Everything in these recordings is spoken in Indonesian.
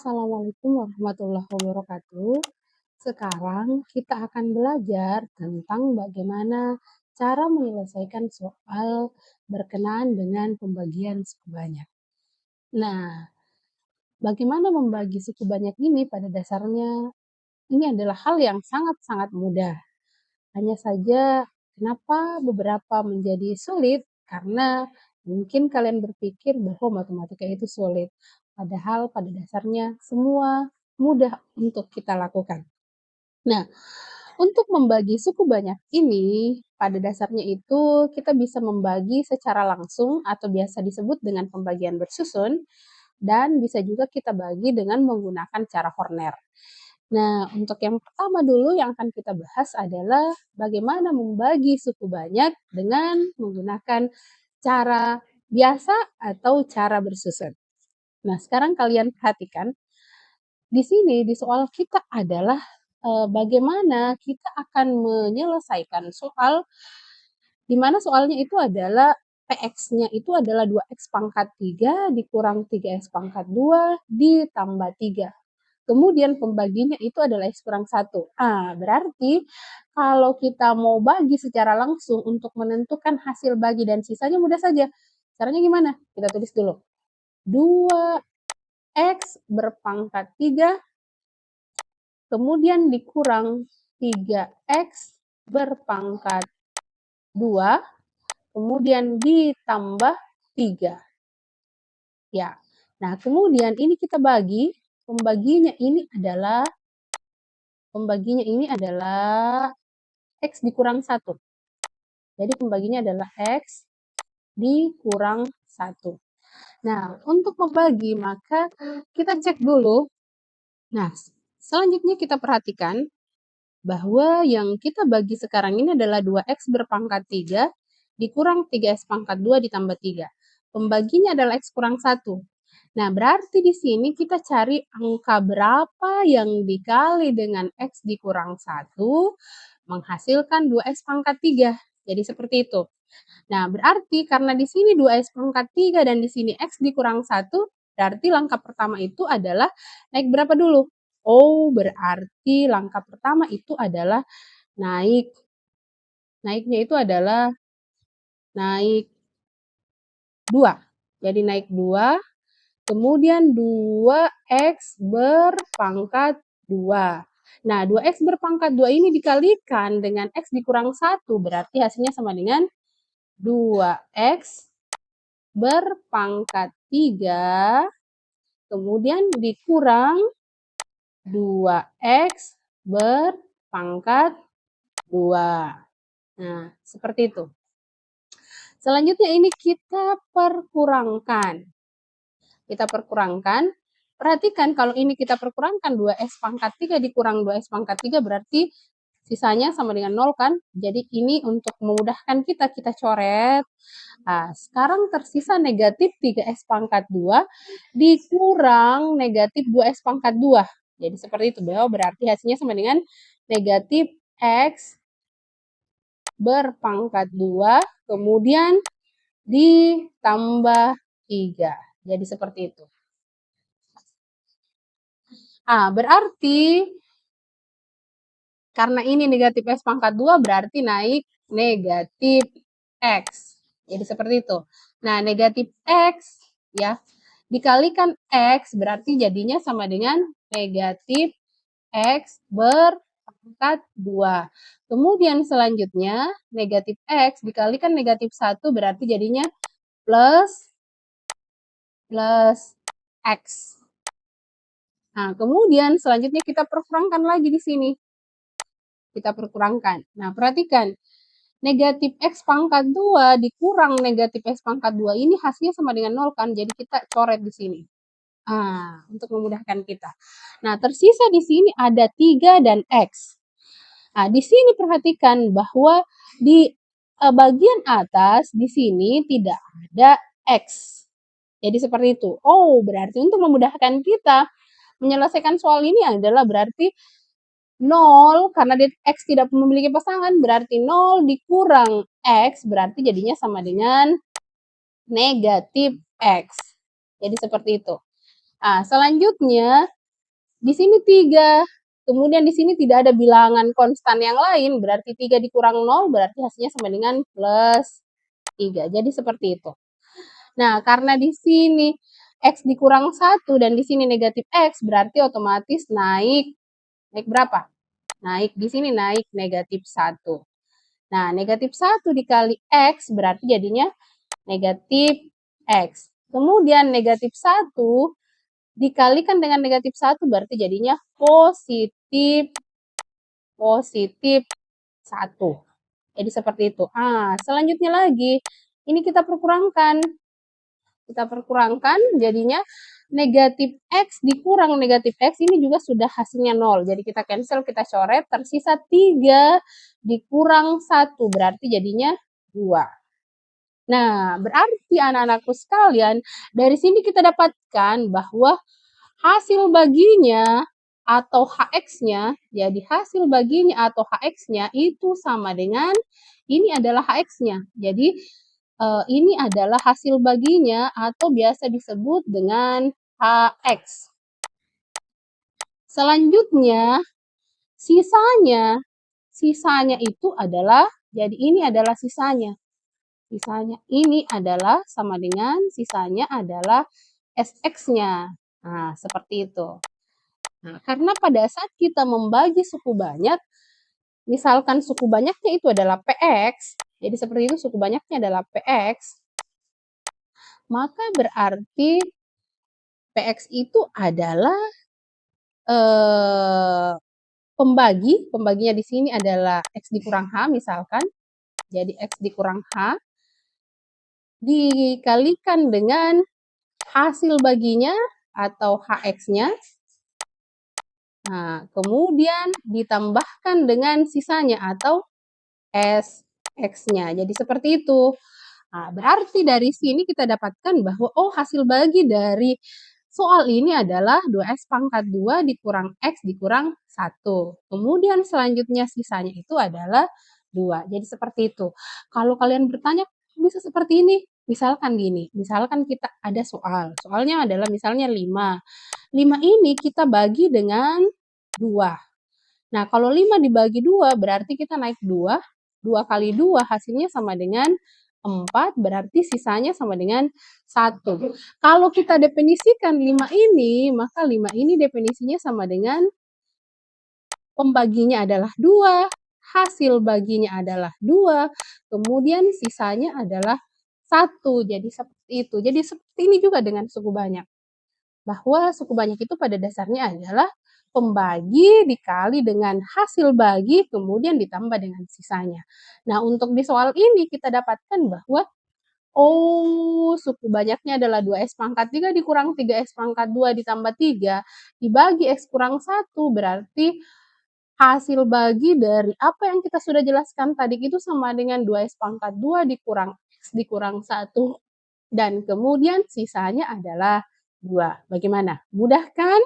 Assalamualaikum warahmatullahi wabarakatuh. Sekarang kita akan belajar tentang bagaimana cara menyelesaikan soal berkenaan dengan pembagian suku banyak. Nah, bagaimana membagi suku banyak ini pada dasarnya ini adalah hal yang sangat-sangat mudah. Hanya saja kenapa beberapa menjadi sulit? Karena mungkin kalian berpikir bahwa matematika itu sulit. Padahal pada dasarnya semua mudah untuk kita lakukan. Nah, untuk membagi suku banyak ini, pada dasarnya itu kita bisa membagi secara langsung atau biasa disebut dengan pembagian bersusun, dan bisa juga kita bagi dengan menggunakan cara Horner. Nah, untuk yang pertama dulu yang akan kita bahas adalah bagaimana membagi suku banyak dengan menggunakan cara biasa atau cara bersusun. Nah, sekarang kalian perhatikan, di sini di soal kita adalah bagaimana kita akan menyelesaikan soal di mana soalnya itu adalah PX-nya itu adalah 2X pangkat 3 dikurang 3X pangkat 2 ditambah 3. Kemudian pembaginya itu adalah X kurang 1. Berarti kalau kita mau bagi secara langsung untuk menentukan hasil bagi dan sisanya mudah saja. Caranya gimana? Kita tulis dulu. 2X berpangkat 3, kemudian dikurang 3X berpangkat 2, kemudian ditambah 3. Ya. Nah, kemudian ini kita bagi, pembaginya ini adalah X dikurang 1. Jadi pembaginya adalah X dikurang 1. Nah, untuk membagi maka kita cek dulu. Nah, selanjutnya kita perhatikan bahwa yang kita bagi sekarang ini adalah 2X berpangkat 3 dikurang 3X pangkat 2 ditambah 3. Pembaginya adalah X kurang 1. Nah, berarti di sini kita cari angka berapa yang dikali dengan X dikurang 1 menghasilkan 2X pangkat 3. Jadi seperti itu. Nah, berarti karena di sini 2X pangkat 3 dan di sini X dikurang 1, berarti langkah pertama itu adalah naik berapa dulu? Oh, berarti langkah pertama itu adalah naiknya itu adalah naik 2. Jadi naik 2, kemudian 2X berpangkat 2. Nah, 2X berpangkat 2 ini dikalikan dengan X dikurang 1, berarti hasilnya sama dengan 2X berpangkat 3, kemudian dikurang 2X berpangkat 2. Nah, seperti itu. Selanjutnya ini kita perkurangkan. Perhatikan kalau ini kita perkurangkan 2X pangkat 3 dikurang 2X pangkat 3 berarti sisanya sama dengan 0 kan? Jadi ini untuk memudahkan kita coret. Nah, sekarang tersisa negatif 3X pangkat 2 dikurang negatif 2X pangkat 2. Jadi seperti itu, berarti hasilnya sama dengan negatif X berpangkat 2, kemudian ditambah 3. Jadi seperti itu. Berarti karena ini negatif X pangkat 2 berarti naik negatif X. Jadi seperti itu. Nah, negatif X ya dikalikan X berarti jadinya sama dengan negatif X berpangkat 2. Kemudian selanjutnya negatif X dikalikan negatif 1 berarti jadinya plus X. Nah, kemudian selanjutnya kita perkurangkan lagi di sini. Kita perkurangkan. Nah, perhatikan. Negatif X pangkat 2 dikurang negatif X pangkat 2 ini hasilnya sama dengan 0 kan? Jadi kita coret di sini. Untuk memudahkan kita. Nah, tersisa di sini ada 3 dan X. Nah, di sini perhatikan bahwa di bagian atas di sini tidak ada X. Jadi seperti itu. Oh, berarti untuk memudahkan kita menyelesaikan soal ini adalah berarti 0, karena X tidak memiliki pasangan, berarti 0 dikurang X, berarti jadinya sama dengan negatif X. Jadi seperti itu. Selanjutnya, Di sini 3. Kemudian di sini tidak ada bilangan konstan yang lain, berarti 3 dikurang 0 berarti hasilnya sama dengan plus 3. Jadi seperti itu. Nah, karena di sini X dikurang 1 dan di sini negatif X, berarti otomatis naik berapa? Naik, di sini naik negatif 1. Nah, negatif 1 dikali X berarti jadinya negatif X. Kemudian negatif 1 dikalikan dengan negatif 1 berarti jadinya positif 1. Jadi seperti itu. Selanjutnya lagi, ini kita perkurangkan. Kita perkurangkan, jadinya negatif X dikurang negatif X, ini juga sudah hasilnya 0. Jadi kita cancel, kita coret, tersisa 3 dikurang 1, berarti jadinya 2. Nah, berarti anak-anakku sekalian, dari sini kita dapatkan bahwa hasil baginya atau HX-nya, jadi hasil baginya atau HX-nya itu sama dengan, ini adalah HX-nya. Jadi, ini adalah hasil baginya atau biasa disebut dengan HX. Selanjutnya, sisanya itu adalah, jadi ini adalah sisanya. Sisanya ini adalah sama dengan sisanya adalah SX-nya. Nah, seperti itu. Nah, karena pada saat kita membagi suku banyak, misalkan suku banyaknya itu adalah PX, jadi seperti itu suku banyaknya adalah PX, maka berarti PX itu adalah pembaginya di sini adalah X dikurang H misalkan, jadi X dikurang H, dikalikan dengan hasil baginya atau HX-nya. Nah, kemudian ditambahkan dengan sisanya atau SX-nya. Jadi seperti itu. Nah, berarti dari sini kita dapatkan bahwa hasil bagi dari soal ini adalah 2X pangkat 2 dikurang X dikurang 1. Kemudian selanjutnya sisanya itu adalah 2. Jadi seperti itu. Kalau kalian bertanya, bisa seperti ini? Misalkan gini, misalkan kita ada soal. Soalnya adalah misalnya 5. 5 ini kita bagi dengan 2. Nah, kalau 5 dibagi 2 berarti kita naik 2. 2 kali 2 hasilnya sama dengan 4, berarti sisanya sama dengan 1. Kalau kita definisikan 5 ini, maka 5 ini definisinya sama dengan pembaginya adalah 2, hasil baginya adalah 2, kemudian sisanya adalah 1. Jadi seperti itu. Jadi seperti ini juga dengan suku banyak. Bahwa suku banyak itu pada dasarnya adalah pembagi dikali dengan hasil bagi, kemudian ditambah dengan sisanya. Nah, untuk di soal ini kita dapatkan bahwa, suku banyaknya adalah 2X pangkat 3 dikurang 3X pangkat 2 ditambah 3, dibagi X kurang 1, berarti hasil bagi dari apa yang kita sudah jelaskan tadi itu sama dengan 2X pangkat 2 dikurang X dikurang 1, dan kemudian sisanya adalah 2. Bagaimana? Mudah kan?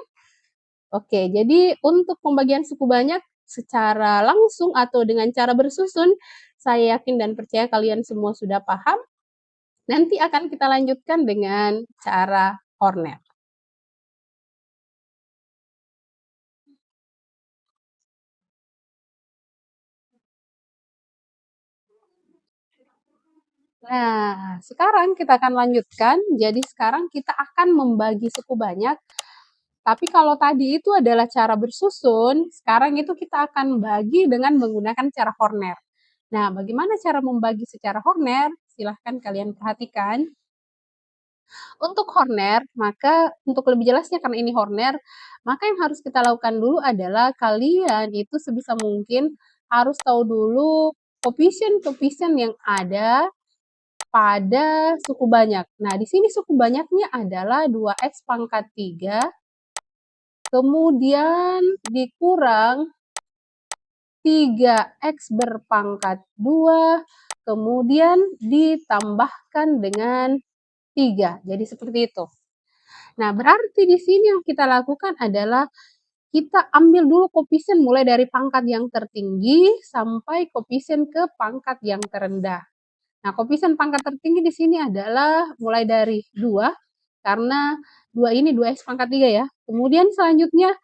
Oke, jadi untuk pembagian suku banyak secara langsung atau dengan cara bersusun, saya yakin dan percaya kalian semua sudah paham. Nanti akan kita lanjutkan dengan cara Horner. Nah, sekarang kita akan lanjutkan. Jadi sekarang kita akan membagi suku banyak. Tapi kalau tadi itu adalah cara bersusun, sekarang itu kita akan bagi dengan menggunakan cara Horner. Nah, bagaimana cara membagi secara Horner? Silahkan kalian perhatikan. Untuk Horner, maka untuk lebih jelasnya karena ini Horner, maka yang harus kita lakukan dulu adalah kalian itu sebisa mungkin harus tahu dulu koefisien-koefisien yang ada pada suku banyak. Nah, di sini suku banyaknya adalah 2X pangkat 3, kemudian dikurang 3X berpangkat 2, kemudian ditambahkan dengan 3. Jadi seperti itu. Nah, berarti di sini yang kita lakukan adalah kita ambil dulu koefisien mulai dari pangkat yang tertinggi sampai koefisien ke pangkat yang terendah. Nah, koefisien pangkat tertinggi di sini adalah mulai dari 2, karena 2 ini 2X pangkat 3 ya. Kemudian selanjutnya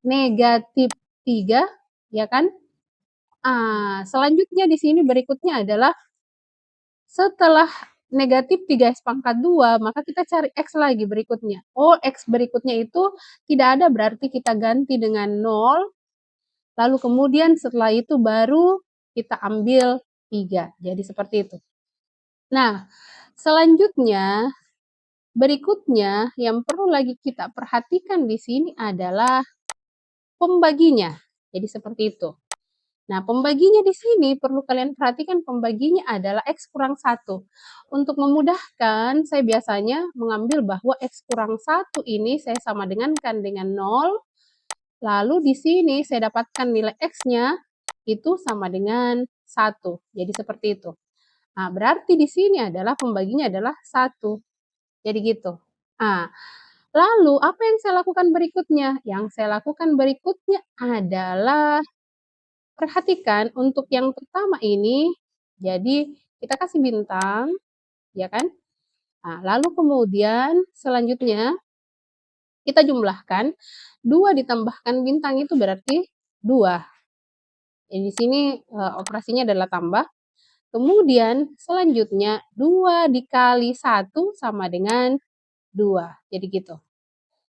negatif 3, ya kan? Selanjutnya di sini berikutnya adalah setelah negatif 3x pangkat 2, maka kita cari X lagi berikutnya. Oh, X berikutnya itu tidak ada, berarti kita ganti dengan 0, lalu kemudian setelah itu baru kita ambil 3. Jadi seperti itu. Nah, selanjutnya, berikutnya yang perlu lagi kita perhatikan di sini adalah pembaginya. Jadi seperti itu. Nah, pembaginya di sini perlu kalian perhatikan, pembaginya adalah X kurang 1. Untuk memudahkan, saya biasanya mengambil bahwa X kurang 1 ini saya sama dengankan dengan 0, lalu di sini saya dapatkan nilai X-nya itu sama dengan 1. Jadi seperti itu. Nah, berarti di sini adalah pembaginya adalah 1. Jadi gitu. Nah, lalu apa yang saya lakukan berikutnya? Yang saya lakukan berikutnya adalah perhatikan untuk yang pertama ini, jadi kita kasih bintang, ya kan? Nah, lalu kemudian selanjutnya kita jumlahkan, 2 ditambahkan bintang itu berarti 2. Jadi di sini operasinya adalah tambah. Kemudian selanjutnya 2 dikali 1 sama dengan 2. Jadi gitu.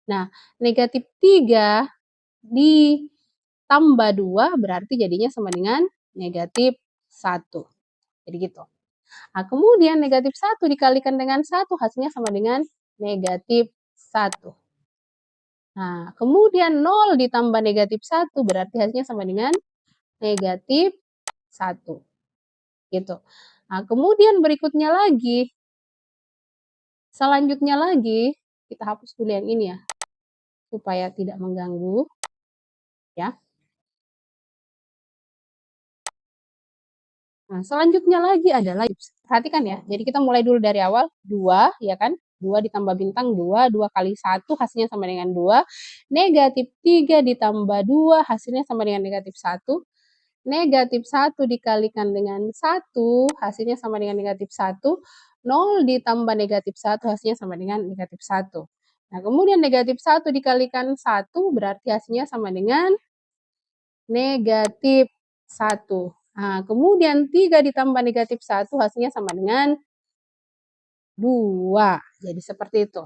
Nah, negatif 3 ditambah 2 berarti jadinya sama dengan negatif 1. Jadi gitu. Nah, kemudian negatif 1 dikalikan dengan 1 hasilnya sama dengan negatif 1. Nah, kemudian 0 ditambah negatif 1 berarti hasilnya sama dengan negatif 1. Gitu. Nah, kemudian berikutnya lagi, selanjutnya lagi, kita hapus dulu yang ini ya, supaya tidak mengganggu, ya. Nah, selanjutnya lagi adalah, perhatikan ya, jadi kita mulai dulu dari awal, 2, ya kan? 2 ditambah bintang 2, 2 kali 1 hasilnya sama dengan 2, negatif 3 ditambah 2 hasilnya sama dengan negatif 1, negatif 1 dikalikan dengan 1 hasilnya sama dengan negatif 1, 0 ditambah negatif 1 hasilnya sama dengan negatif 1. Nah, kemudian negatif 1 dikalikan 1 berarti hasilnya sama dengan negatif 1. Nah, kemudian 3 ditambah negatif 1 hasilnya sama dengan 2. Jadi seperti itu.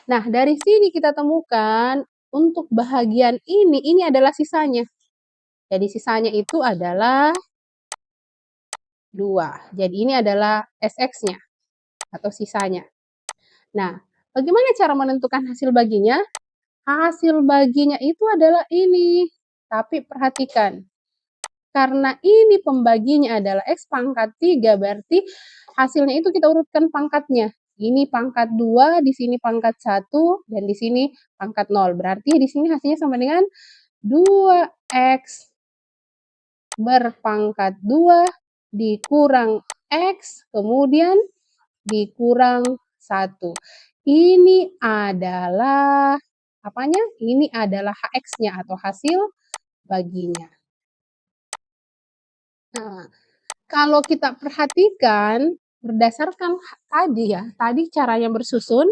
Nah, dari sini kita temukan untuk bahagian ini adalah sisanya. Jadi sisanya itu adalah 2. Jadi ini adalah SX-nya atau sisanya. Nah, bagaimana cara menentukan hasil baginya? Hasil baginya itu adalah ini. Tapi perhatikan, karena ini pembaginya adalah X pangkat 3, berarti hasilnya itu kita urutkan pangkatnya. Ini pangkat 2, di sini pangkat 1, dan di sini pangkat 0. Berarti di sini hasilnya sama dengan 2X berpangkat 2 dikurang X, kemudian dikurang 1. Ini adalah apanya? Ini adalah HX-nya atau hasil baginya. Nah, kalau kita perhatikan berdasarkan tadi caranya bersusun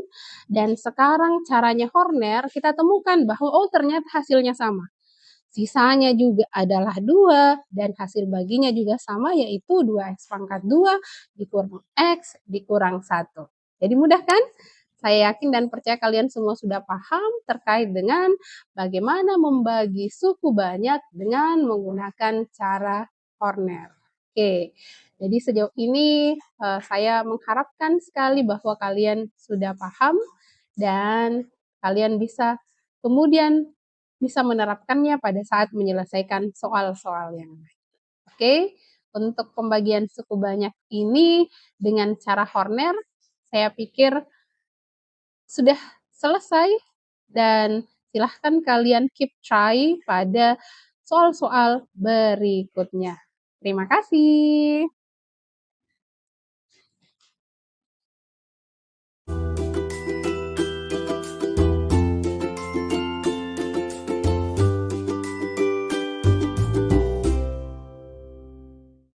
dan sekarang caranya Horner, kita temukan bahwa oh ternyata hasilnya sama. Sisanya juga adalah 2 dan hasil baginya juga sama yaitu 2x pangkat 2 dikurang x dikurang 1. Jadi mudah kan? Saya yakin dan percaya kalian semua sudah paham terkait dengan bagaimana membagi suku banyak dengan menggunakan cara Horner. Oke, jadi sejauh ini saya mengharapkan sekali bahwa kalian sudah paham dan kalian bisa kemudian bisa menerapkannya pada saat menyelesaikan soal-soal yang lain. Oke, untuk pembagian suku banyak ini dengan cara Horner, saya pikir sudah selesai dan silahkan kalian keep try pada soal-soal berikutnya. Terima kasih.